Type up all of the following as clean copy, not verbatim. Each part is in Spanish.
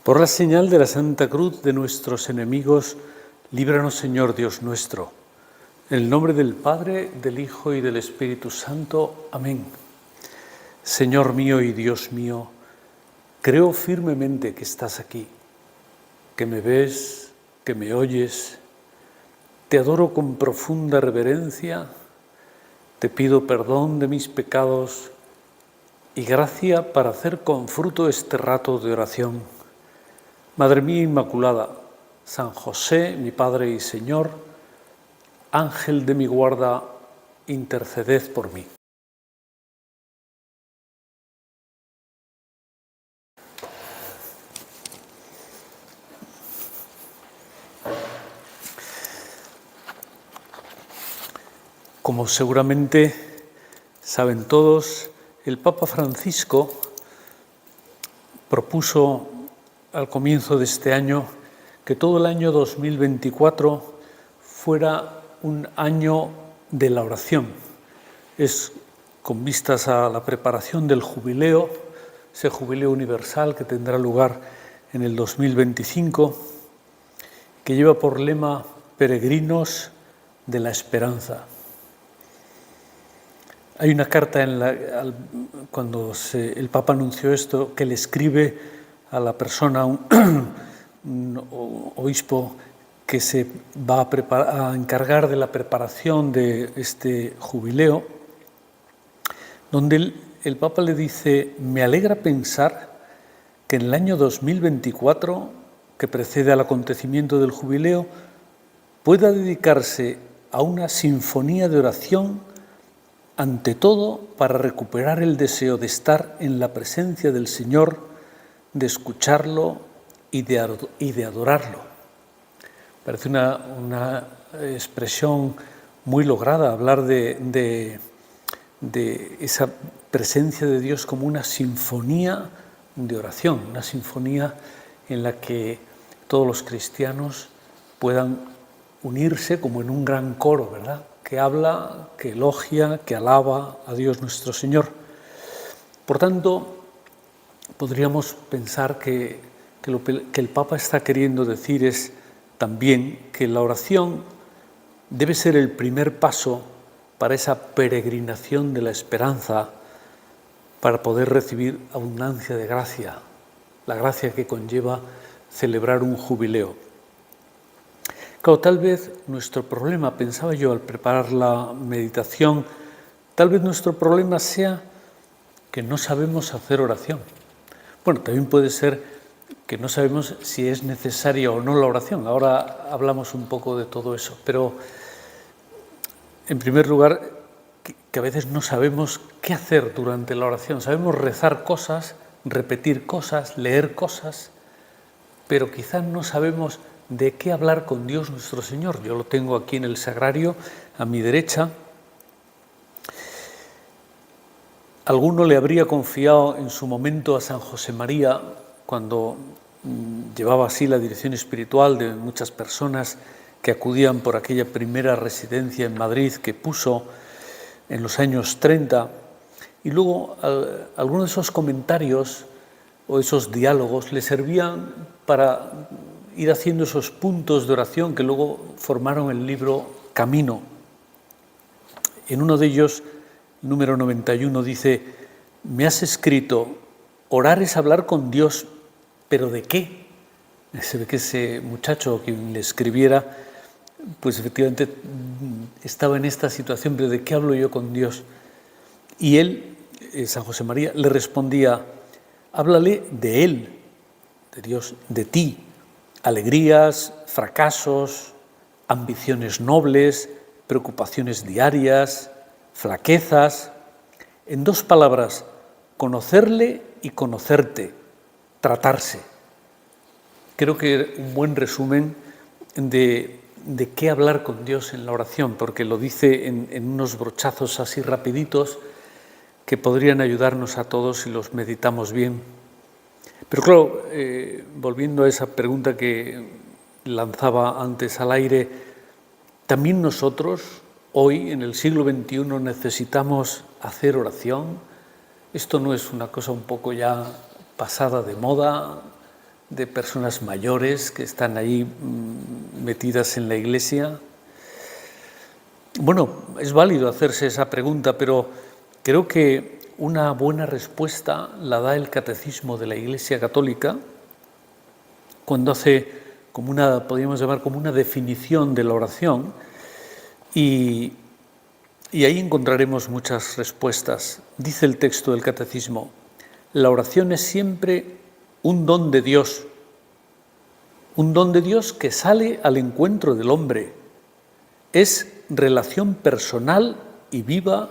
Por la señal de la Santa Cruz de nuestros enemigos, líbranos, Señor Dios nuestro. En el nombre del Padre, del Hijo y del Espíritu Santo. Amén. Señor mío y Dios mío, creo firmemente que estás aquí, que me ves, que me oyes. Te adoro con profunda reverencia, te pido perdón de mis pecados y gracia para hacer con fruto este rato de oración. Madre mía Inmaculada, San José, mi Padre y Señor, Ángel de mi guarda, interceded por mí. Como seguramente saben todos, el Papa Francisco propuso al comienzo de este año que todo el año 2024 fuera un año de la oración. Es con vistas a la preparación del jubileo, ese jubileo universal que tendrá lugar en el 2025, que lleva por lema Peregrinos de la Esperanza. Hay una carta cuando el Papa anunció esto, que le escribe a la persona, un obispo que se va a encargar de la preparación de este jubileo, donde el Papa le dice: me alegra pensar que en el año 2024, que precede al acontecimiento del jubileo, pueda dedicarse a una sinfonía de oración, ante todo para recuperar el deseo de estar en la presencia del Señor, de escucharlo y de adorarlo. Parece una expresión muy lograda, hablar de esa presencia de Dios como una sinfonía de oración, una sinfonía en la que todos los cristianos puedan unirse como en un gran coro, ¿verdad?, que habla, que elogia, que alaba a Dios nuestro Señor. Por tanto, podríamos pensar que el Papa está queriendo decir es también que la oración debe ser el primer paso para esa peregrinación de la esperanza, para poder recibir abundancia de gracia, la gracia que conlleva celebrar un jubileo. Claro, tal vez nuestro problema, pensaba yo al preparar la meditación, tal vez nuestro problema sea que no sabemos hacer oración. Bueno, también puede ser que no sabemos si es necesaria o no la oración. Ahora hablamos un poco de todo eso, pero en primer lugar, que a veces no sabemos qué hacer durante la oración. Sabemos rezar cosas, repetir cosas, leer cosas, pero quizás no sabemos de qué hablar con Dios nuestro Señor. Yo lo tengo aquí en el sagrario, a mi derecha. Alguno le habría confiado en su momento a San José María, cuando llevaba así la dirección espiritual de muchas personas que acudían por aquella primera residencia en Madrid que puso en los años 30. Y luego algunos de esos comentarios o esos diálogos le servían para ir haciendo esos puntos de oración que luego formaron el libro Camino. En uno de ellos, número 91, dice: me has escrito, orar es hablar con Dios, ¿pero de qué? Se ve que ese muchacho quien le escribiera, pues efectivamente estaba en esta situación, pero ¿de qué hablo yo con Dios? Y él, San José María, le respondía: háblale de Él, de Dios, de ti, alegrías, fracasos, ambiciones nobles, preocupaciones diarias, flaquezas. En dos palabras, conocerle y conocerte, tratarse. Creo que un buen resumen de qué hablar con Dios en la oración, porque lo dice en unos brochazos así rapiditos que podrían ayudarnos a todos si los meditamos bien. Pero claro, volviendo a esa pregunta que lanzaba antes al aire, también nosotros hoy, en el siglo XXI, necesitamos hacer oración. Esto no es una cosa un poco ya pasada de moda, de personas mayores que están ahí metidas en la Iglesia. Bueno, es válido hacerse esa pregunta, pero creo que una buena respuesta la da el Catecismo de la Iglesia Católica cuando hace como podríamos llamar como una definición de la oración, y ahí encontraremos muchas respuestas. Dice el texto del Catecismo: la oración es siempre un don de Dios que sale al encuentro del hombre. Es relación personal y viva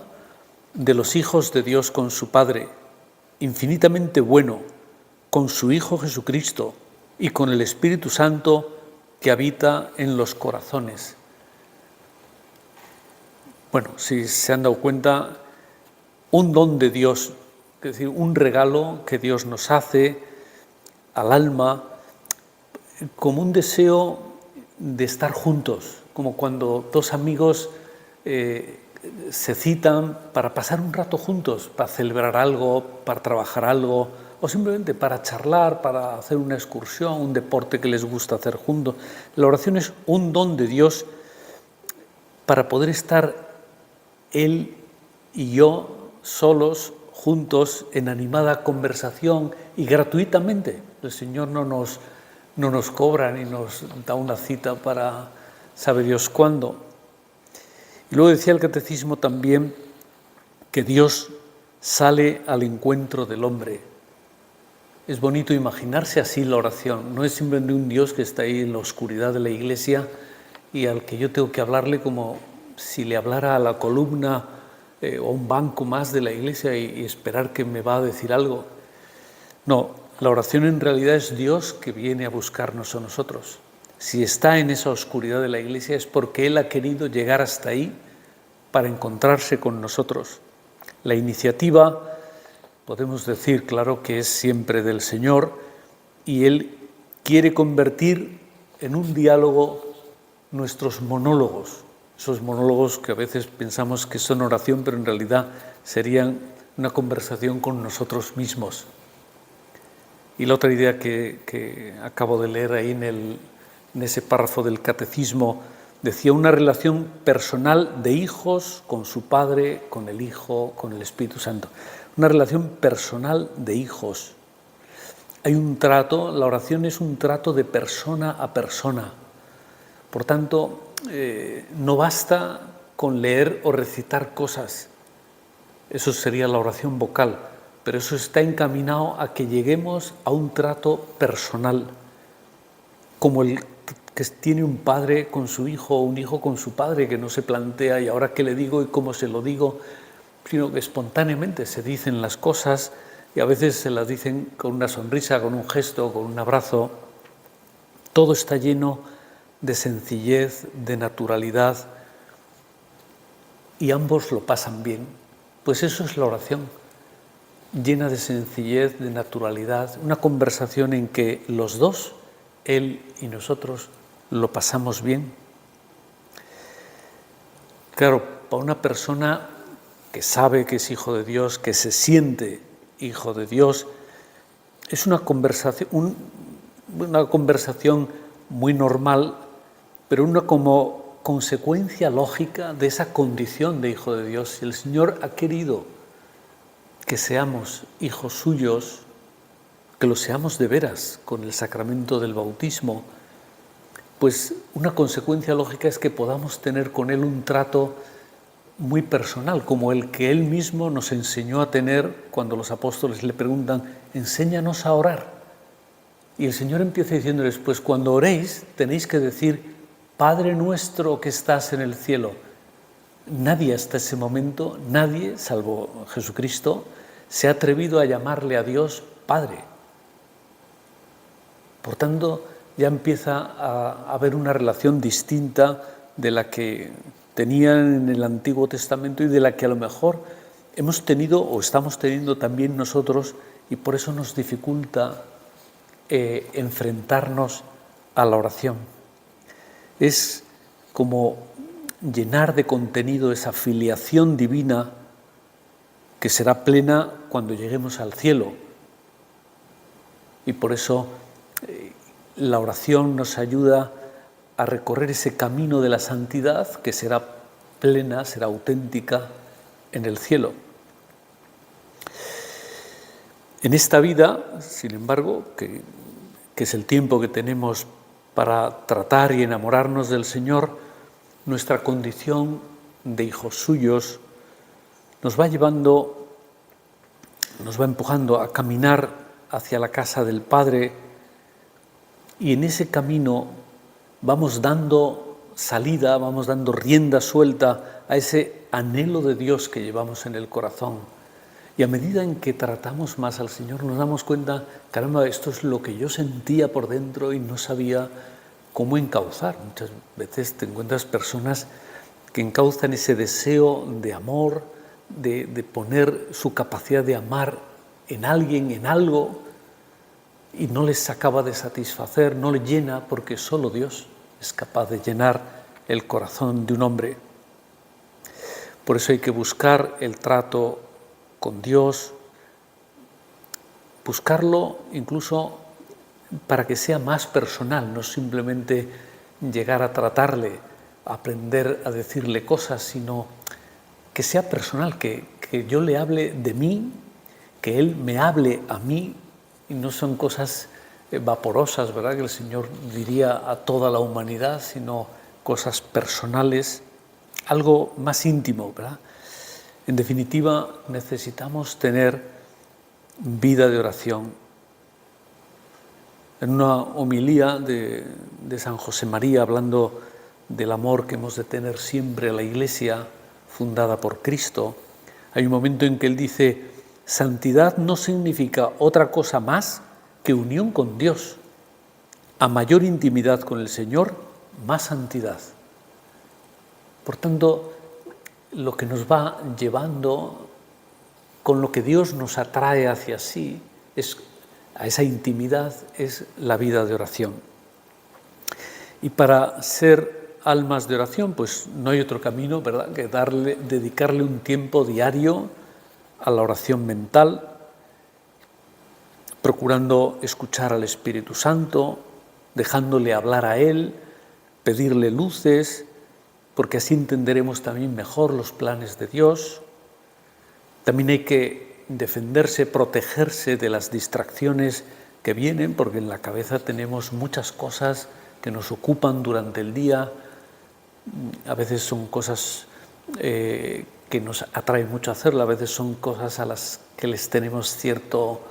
de los hijos de Dios con su Padre, infinitamente bueno, con su Hijo Jesucristo y con el Espíritu Santo que habita en los corazones. Bueno, si se han dado cuenta, un don de Dios, es decir, un regalo que Dios nos hace al alma, como un deseo de estar juntos, como cuando dos amigos se citan para pasar un rato juntos, para celebrar algo, para trabajar algo, o simplemente para charlar, para hacer una excursión, un deporte que les gusta hacer juntos. La oración es un don de Dios para poder estar Él y yo solos, juntos, en animada conversación y gratuitamente. El Señor no nos cobra ni nos da una cita para sabe Dios cuándo. Y luego decía el Catecismo también que Dios sale al encuentro del hombre. Es bonito imaginarse así la oración. No es simplemente un Dios que está ahí en la oscuridad de la iglesia y al que yo tengo que hablarle como si le hablara a la columna o un banco más de la iglesia y esperar que me va a decir algo. No, la oración en realidad es Dios que viene a buscarnos a nosotros. Si está en esa oscuridad de la iglesia es porque Él ha querido llegar hasta ahí para encontrarse con nosotros. La iniciativa, podemos decir, claro, que es siempre del Señor, y Él quiere convertir en un diálogo nuestros monólogos, esos monólogos que a veces pensamos que son oración, pero en realidad serían una conversación con nosotros mismos. Y la otra idea que acabo de leer ahí en ese párrafo del Catecismo, decía una relación personal de hijos con su Padre, con el Hijo, con el Espíritu Santo. Una relación personal de hijos. Hay un trato, la oración es un trato de persona a persona. Por tanto, no basta con leer o recitar cosas. Eso sería la oración vocal, pero eso está encaminado a que lleguemos a un trato personal, como el que tiene un padre con su hijo o un hijo con su padre, que no se plantea y ahora qué le digo y cómo se lo digo, sino que espontáneamente se dicen las cosas y a veces se las dicen con una sonrisa, con un gesto, con un abrazo. Todo está lleno de sencillez, de naturalidad, y ambos lo pasan bien. Pues eso es la oración, llena de sencillez, de naturalidad, una conversación en que los dos, Él y nosotros, lo pasamos bien. Claro, para una persona que sabe que es hijo de Dios, que se siente hijo de Dios, es una conversación muy normal, pero una como consecuencia lógica de esa condición de hijo de Dios. Si el Señor ha querido que seamos hijos suyos, que lo seamos de veras con el sacramento del bautismo, pues una consecuencia lógica es que podamos tener con Él un trato muy personal, como el que Él mismo nos enseñó a tener cuando los apóstoles le preguntan, enséñanos a orar. Y el Señor empieza diciéndoles, pues cuando oréis tenéis que decir, Padre nuestro que estás en el cielo. Nadie hasta ese momento, nadie, salvo Jesucristo, se ha atrevido a llamarle a Dios Padre. Por tanto, ya empieza a haber una relación distinta de la que tenían en el Antiguo Testamento y de la que a lo mejor hemos tenido o estamos teniendo también nosotros, y por eso nos dificulta enfrentarnos a la oración. Es como llenar de contenido esa filiación divina que será plena cuando lleguemos al cielo. Y por eso la oración nos ayuda a recorrer ese camino de la santidad que será plena, será auténtica en el cielo. En esta vida, sin embargo, que es el tiempo que tenemos para tratar y enamorarnos del Señor, nuestra condición de hijos suyos nos va empujando a caminar hacia la casa del Padre, y en ese camino vamos dando salida, vamos dando rienda suelta a ese anhelo de Dios que llevamos en el corazón. Y a medida en que tratamos más al Señor nos damos cuenta, caramba, esto es lo que yo sentía por dentro y no sabía cómo encauzar. Muchas veces te encuentras personas que encauzan ese deseo de amor, de poner su capacidad de amar en alguien, en algo, y no les acaba de satisfacer, no les llena, porque solo Dios es capaz de llenar el corazón de un hombre. Por eso hay que buscar el trato con Dios, buscarlo incluso para que sea más personal, no simplemente llegar a tratarle, aprender a decirle cosas, sino que sea personal, que yo le hable de mí, que Él me hable a mí, y no son cosas vaporosas, ¿verdad?, que el Señor diría a toda la humanidad, sino cosas personales, algo más íntimo, ¿verdad? En definitiva, necesitamos tener vida de oración. En una homilía de San José María, hablando del amor que hemos de tener siempre a la Iglesia fundada por Cristo, hay un momento en que él dice: santidad no significa otra cosa más que unión con Dios. A mayor intimidad con el Señor, más santidad. Por tanto, lo que nos va llevando, con lo que Dios nos atrae hacia sí, a esa intimidad, es la vida de oración. Y para ser almas de oración, pues no hay otro camino, ¿verdad?, que dedicarle un tiempo diario a la oración mental, procurando escuchar al Espíritu Santo, dejándole hablar a Él, pedirle luces, porque así entenderemos también mejor los planes de Dios. También hay que defenderse, protegerse de las distracciones que vienen, porque en la cabeza tenemos muchas cosas que nos ocupan durante el día. A veces son cosas que nos atraen mucho a hacerla, a veces son cosas a las que les tenemos cierto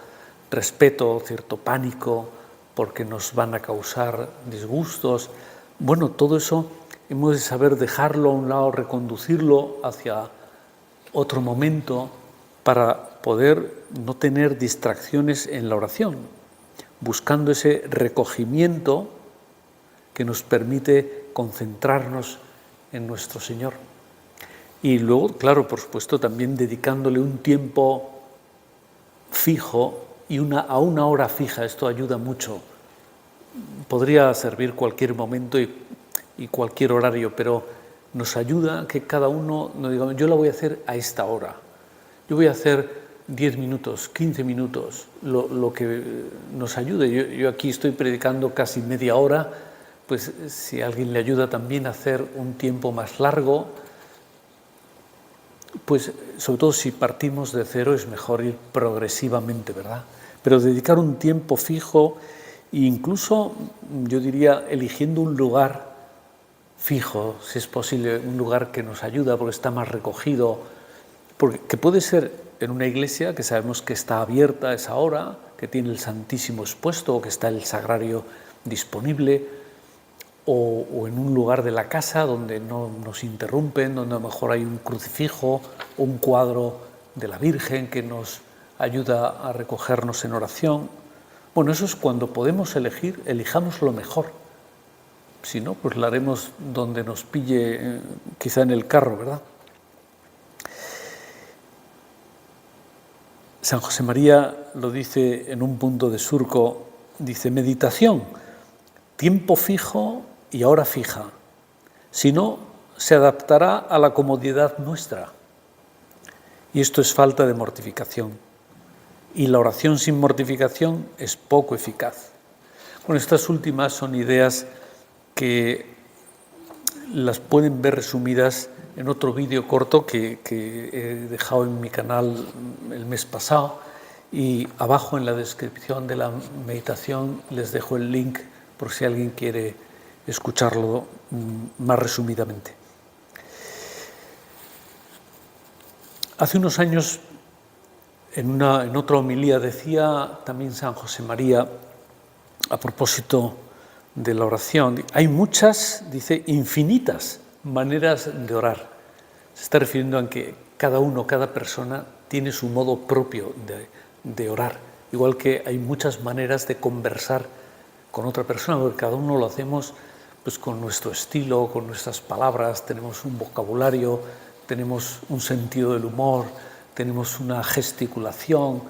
respeto, cierto pánico, porque nos van a causar disgustos. Bueno, todo eso hemos de saber dejarlo a un lado, reconducirlo hacia otro momento para poder no tener distracciones en la oración, buscando ese recogimiento que nos permite concentrarnos en nuestro Señor. Y luego, claro, por supuesto, también dedicándole un tiempo fijo y a una hora fija. Esto ayuda mucho. Podría servir cualquier momento y cualquier horario, pero nos ayuda que cada uno nos diga: yo la voy a hacer a esta hora, yo voy a hacer 10 minutos, 15 minutos, lo que nos ayude. Yo aquí estoy predicando casi media hora, pues si alguien le ayuda también a hacer un tiempo más largo, pues sobre todo si partimos de cero es mejor ir progresivamente, ¿verdad? Pero dedicar un tiempo fijo, e incluso yo diría eligiendo un lugar fijo, si es posible, un lugar que nos ayuda porque está más recogido, porque puede ser en una iglesia que sabemos que está abierta a esa hora, que tiene el Santísimo expuesto o que está el Sagrario disponible, o en un lugar de la casa donde no nos interrumpen, donde a lo mejor hay un crucifijo o un cuadro de la Virgen que nos ayuda a recogernos en oración. Bueno, eso es cuando podemos elegir, elijamos lo mejor. Si no, pues la haremos donde nos pille, quizá en el carro, ¿verdad? San José María lo dice en un punto de surco, dice: meditación, tiempo fijo y hora fija. Si no, se adaptará a la comodidad nuestra. Y esto es falta de mortificación. Y la oración sin mortificación es poco eficaz. Bueno, estas últimas son ideas que las pueden ver resumidas en otro vídeo corto que he dejado en mi canal el mes pasado, y abajo en la descripción de la meditación les dejo el link por si alguien quiere escucharlo más resumidamente. Hace unos años, en otra homilía, decía también San José María, a propósito de la oración, hay muchas, dice, infinitas maneras de orar. Se está refiriendo a que cada uno, cada persona tiene su modo propio de orar, igual que hay muchas maneras de conversar con otra persona, porque cada uno lo hacemos pues con nuestro estilo, con nuestras palabras, tenemos un vocabulario, tenemos un sentido del humor, tenemos una gesticulación.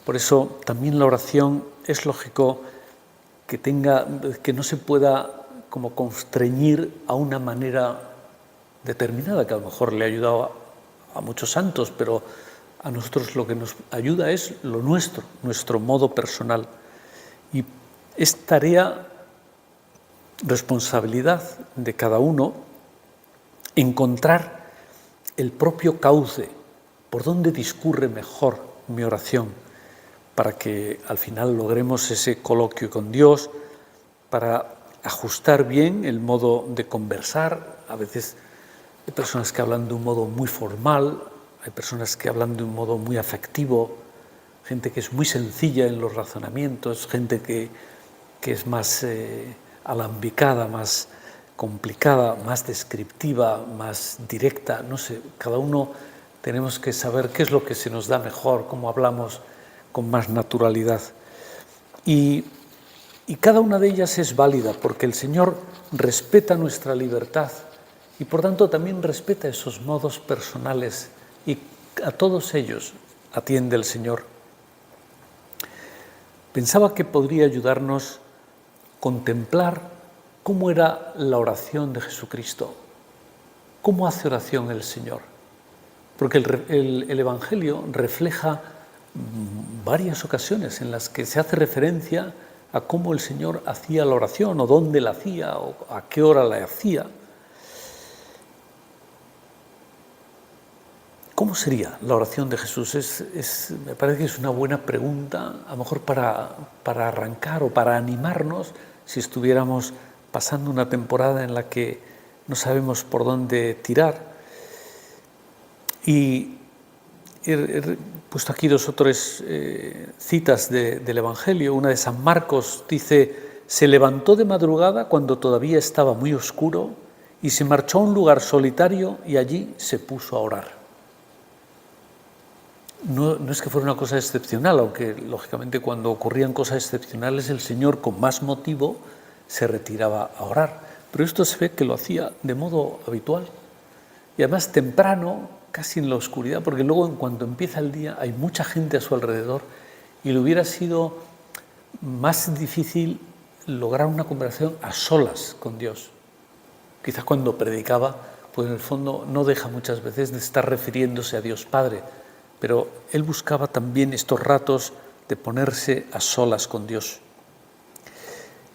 Por eso también la oración es lógico que no se pueda como constreñir a una manera determinada, que a lo mejor le ha ayudado a muchos santos, pero a nosotros lo que nos ayuda es lo nuestro, nuestro modo personal. Y es tarea, responsabilidad de cada uno encontrar el propio cauce, por donde discurre mejor mi oración, para que al final logremos ese coloquio con Dios, para ajustar bien el modo de conversar. A veces hay personas que hablan de un modo muy formal, hay personas que hablan de un modo muy afectivo, gente que es muy sencilla en los razonamientos, gente que es más alambicada, más complicada, más descriptiva, más directa. No sé, cada uno tenemos que saber qué es lo que se nos da mejor, cómo hablamos con más naturalidad. Y cada una de ellas es válida, porque el Señor respeta nuestra libertad y por tanto también respeta esos modos personales, y a todos ellos atiende el Señor. Pensaba que podría ayudarnos contemplar cómo era la oración de Jesucristo, cómo hace oración el Señor, porque el Evangelio refleja varias ocasiones en las que se hace referencia a cómo el Señor hacía la oración, o dónde la hacía, o a qué hora la hacía. ¿Cómo sería la oración de Jesús? Me parece que es una buena pregunta, a lo mejor para arrancar o para animarnos si estuviéramos pasando una temporada en la que no sabemos por dónde tirar. Y he puesto aquí 2 o 3 citas del Evangelio. Una de San Marcos dice: se levantó de madrugada cuando todavía estaba muy oscuro y se marchó a un lugar solitario y allí se puso a orar. No es que fuera una cosa excepcional, aunque lógicamente cuando ocurrían cosas excepcionales el Señor con más motivo se retiraba a orar, pero esto se ve que lo hacía de modo habitual y además temprano, casi en la oscuridad, porque luego en cuanto empieza el día hay mucha gente a su alrededor y le hubiera sido más difícil lograr una conversación a solas con Dios. Quizás cuando predicaba, pues en el fondo no deja muchas veces de estar refiriéndose a Dios Padre, pero él buscaba también estos ratos de ponerse a solas con Dios.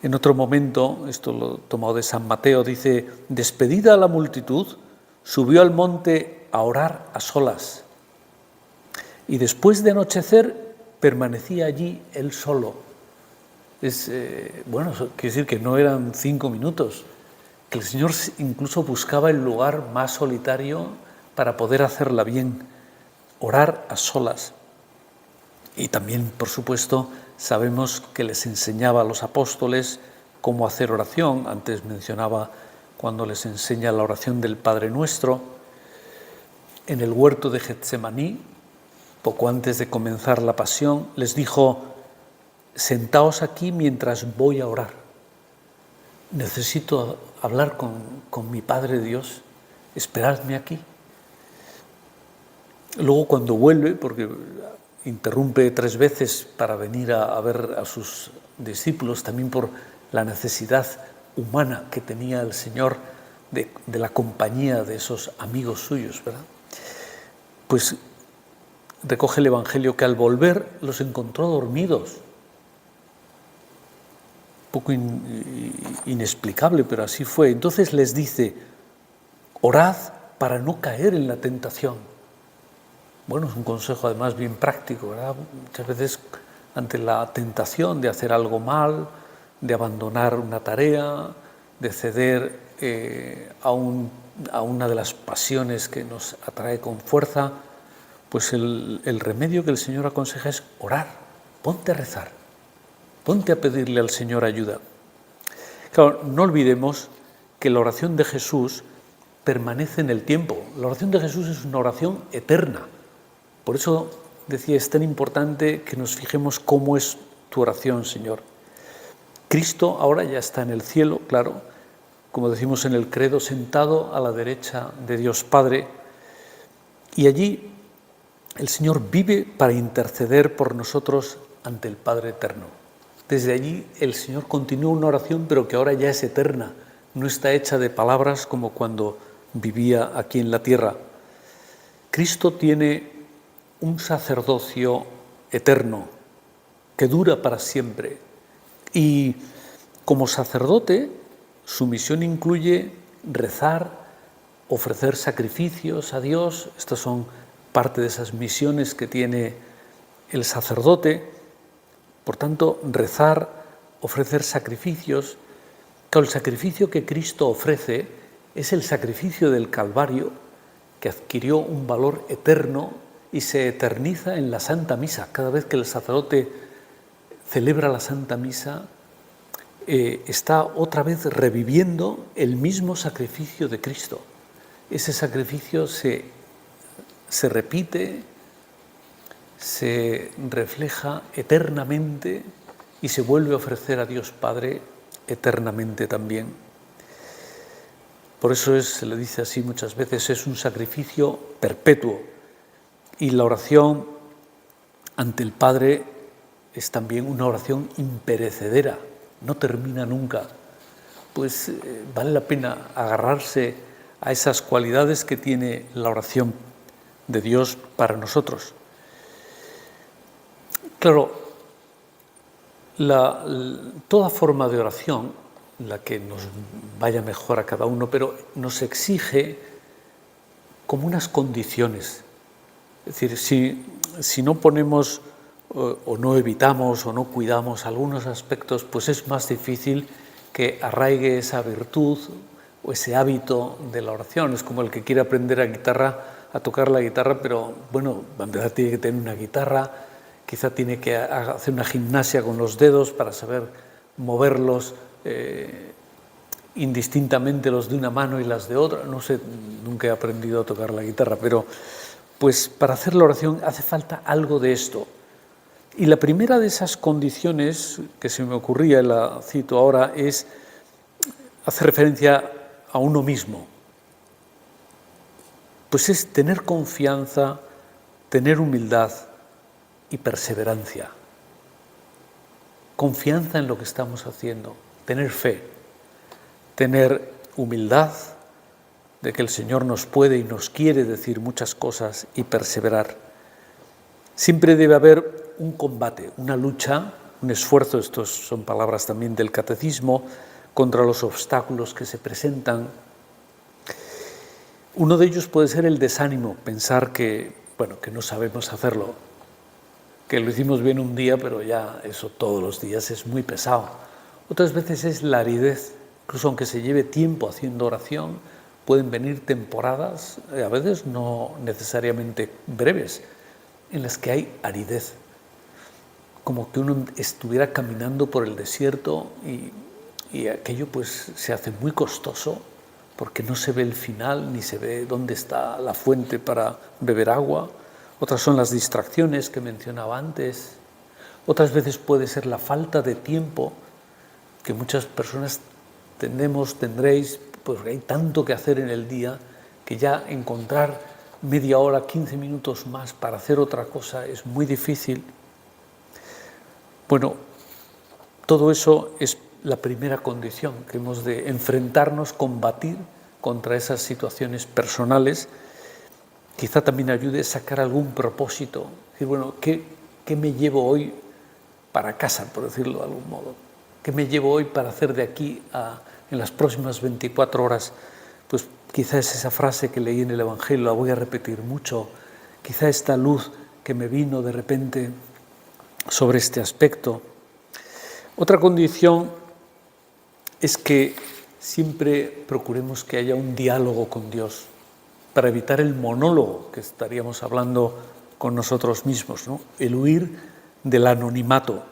En otro momento, esto lo he tomado de San Mateo, dice: despedida a la multitud, subió al monte a orar a solas. Y después de anochecer, permanecía allí él solo. Bueno, quiere decir que no eran 5 minutos, que el Señor incluso buscaba el lugar más solitario para poder hacerla bien. Orar a solas. Y también, por supuesto, sabemos que les enseñaba a los apóstoles cómo hacer oración. Antes mencionaba cuando les enseña la oración del Padre Nuestro. En el huerto de Getsemaní, poco antes de comenzar la pasión, les dijo: sentaos aquí mientras voy a orar. Necesito hablar con mi Padre Dios, esperadme aquí. Luego cuando vuelve, porque interrumpe 3 veces para venir a ver a sus discípulos, también por la necesidad humana que tenía el Señor de la compañía de esos amigos suyos, ¿verdad? Pues recoge el Evangelio que al volver los encontró dormidos. poco inexplicable, pero así fue. Entonces les dice, orad para no caer en la tentación. Bueno, es un consejo además bien práctico, ¿verdad? Muchas veces ante la tentación de hacer algo mal, de abandonar una tarea, de ceder a una de las pasiones que nos atrae con fuerza, pues el remedio que el Señor aconseja es orar, ponte a rezar, ponte a pedirle al Señor ayuda. Claro, no olvidemos que la oración de Jesús permanece en el tiempo. La oración de Jesús es una oración eterna. Por eso decía, es tan importante que nos fijemos cómo es tu oración, Señor. Cristo ahora ya está en el cielo, claro, como decimos en el credo, sentado a la derecha de Dios Padre, y allí el Señor vive para interceder por nosotros ante el Padre Eterno. Desde allí el Señor continúa una oración, pero que ahora ya es eterna, no está hecha de palabras como cuando vivía aquí en la tierra. Cristo tiene un sacerdocio eterno que dura para siempre, y como sacerdote su misión incluye rezar, ofrecer sacrificios a Dios. Estas son parte de esas misiones que tiene el sacerdote. Por tanto, rezar, ofrecer sacrificios. Claro, el sacrificio que Cristo ofrece es el sacrificio del Calvario, que adquirió un valor eterno y se eterniza en la Santa Misa. Cada vez que el sacerdote celebra la Santa Misa, está otra vez reviviendo el mismo sacrificio de Cristo. Ese sacrificio se repite, se refleja eternamente y se vuelve a ofrecer a Dios Padre eternamente también. Por eso se le dice así muchas veces, es un sacrificio perpetuo. Y la oración ante el Padre es también una oración imperecedera, no termina nunca. Pues vale la pena agarrarse a esas cualidades que tiene la oración de Dios para nosotros. Claro, toda forma de oración, la que nos vaya mejor a cada uno, pero nos exige como unas condiciones. Es decir, si no ponemos o no evitamos o no cuidamos algunos aspectos, pues es más difícil que arraigue esa virtud o ese hábito de la oración. Es como el que quiere aprender a tocar la guitarra, pero bueno, en verdad tiene que tener una guitarra, quizá tiene que hacer una gimnasia con los dedos para saber moverlos indistintamente, los de una mano y las de otra. No sé, nunca he aprendido a tocar la guitarra, pero pues para hacer la oración hace falta algo de esto. Y la primera de esas condiciones que se me ocurría, la cito ahora, hace referencia a uno mismo. Pues es tener confianza, tener humildad y perseverancia. Confianza en lo que estamos haciendo, tener fe, tener humildad de que el Señor nos puede y nos quiere decir muchas cosas y perseverar. Siempre debe haber un combate, una lucha, un esfuerzo, estas son palabras también del catecismo, contra los obstáculos que se presentan. Uno de ellos puede ser el desánimo, pensar que no sabemos hacerlo, que lo hicimos bien un día, pero ya eso todos los días es muy pesado. Otras veces es la aridez, incluso aunque se lleve tiempo haciendo oración, pueden venir temporadas, a veces no necesariamente breves, en las que hay aridez, como que uno estuviera caminando por el desierto y aquello pues se hace muy costoso porque no se ve el final ni se ve dónde está la fuente para beber agua. Otras son las distracciones que mencionaba antes. Otras veces puede ser la falta de tiempo que muchas personas tendréis, pues hay tanto que hacer en el día que ya encontrar media hora, 15 minutos más para hacer otra cosa es muy difícil. Bueno, todo eso es la primera condición, que hemos de enfrentarnos, combatir contra esas situaciones personales. Quizá también ayude a sacar algún propósito, decir, bueno, ¿qué me llevo hoy para casa, por decirlo de algún modo? ¿Qué me llevo hoy para hacer de aquí en las próximas 24 horas? Pues quizás esa frase que leí en el Evangelio, la voy a repetir mucho. Quizá esta luz que me vino de repente sobre este aspecto. Otra condición es que siempre procuremos que haya un diálogo con Dios para evitar el monólogo que estaríamos hablando con nosotros mismos, ¿no? El huir del anonimato.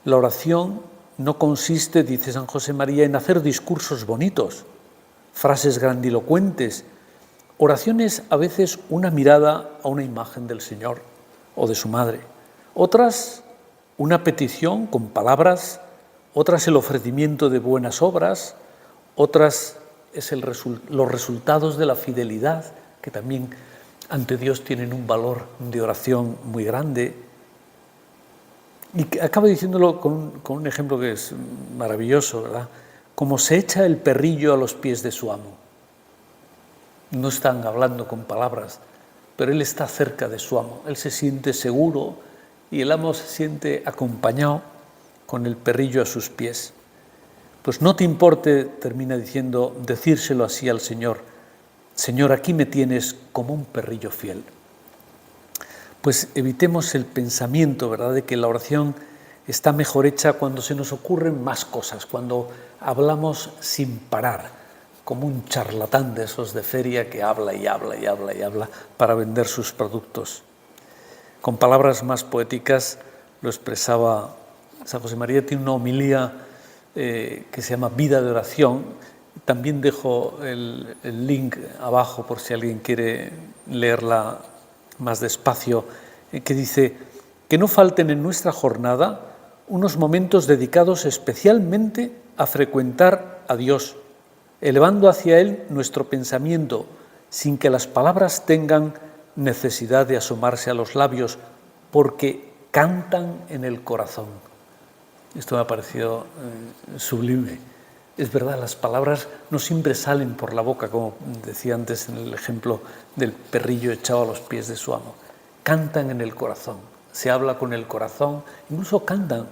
La oración no consiste, dice San José María, en hacer discursos bonitos, frases grandilocuentes, oraciones a veces una mirada a una imagen del Señor o de su Madre, otras una petición con palabras, otras el ofrecimiento de buenas obras, otras es los resultados de la fidelidad, que también ante Dios tienen un valor de oración muy grande. Y acabo diciéndolo con un ejemplo que es maravilloso, ¿verdad? Como se echa el perrillo a los pies de su amo. No están hablando con palabras, pero él está cerca de su amo. Él se siente seguro y el amo se siente acompañado con el perrillo a sus pies. Pues no te importe, termina diciendo, decírselo así al Señor. Señor, aquí me tienes como un perrillo fiel. Pues evitemos el pensamiento, ¿verdad?, de que la oración está mejor hecha cuando se nos ocurren más cosas, cuando hablamos sin parar, como un charlatán de esos de feria que habla y habla y habla y habla para vender sus productos. Con palabras más poéticas lo expresaba San José María, tiene una homilía que se llama Vida de Oración. También dejo el link abajo por si alguien quiere leerla más despacio, que dice que no falten en nuestra jornada unos momentos dedicados especialmente a frecuentar a Dios, elevando hacia Él nuestro pensamiento sin que las palabras tengan necesidad de asomarse a los labios, porque cantan en el corazón. Esto me ha parecido sublime. Es verdad, las palabras no siempre salen por la boca, como decía antes en el ejemplo del perrillo echado a los pies de su amo. Cantan en el corazón, se habla con el corazón, incluso cantan.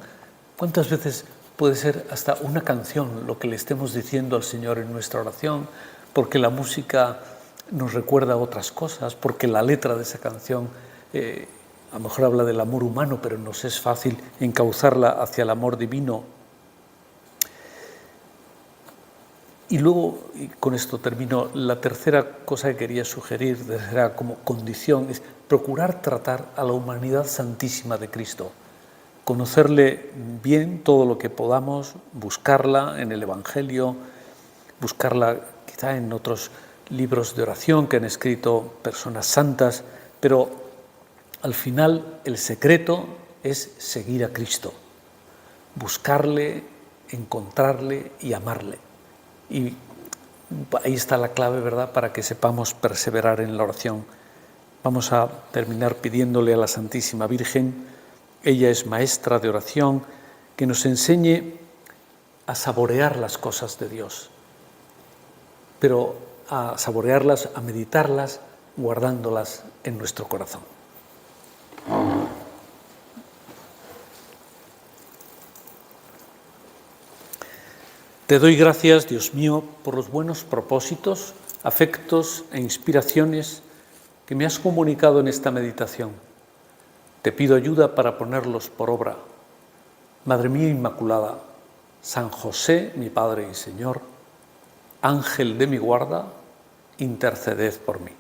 ¿Cuántas veces puede ser hasta una canción lo que le estemos diciendo al Señor en nuestra oración? Porque la música nos recuerda otras cosas, porque la letra de esa canción a lo mejor habla del amor humano, pero nos es fácil encauzarla hacia el amor divino. Y luego, y con esto termino, la tercera cosa que quería sugerir, tercera como condición, es procurar tratar a la humanidad santísima de Cristo, conocerle bien todo lo que podamos, buscarla en el Evangelio, buscarla quizá en otros libros de oración que han escrito personas santas, pero al final el secreto es seguir a Cristo, buscarle, encontrarle y amarle. Y ahí está la clave, ¿verdad?, para que sepamos perseverar en la oración. Vamos a terminar pidiéndole a la Santísima Virgen, ella es maestra de oración, que nos enseñe a saborear las cosas de Dios, pero a saborearlas, a meditarlas, guardándolas en nuestro corazón. Te doy gracias, Dios mío, por los buenos propósitos, afectos e inspiraciones que me has comunicado en esta meditación. Te pido ayuda para ponerlos por obra. Madre mía Inmaculada, San José, mi Padre y Señor, Ángel de mi guarda, interceded por mí.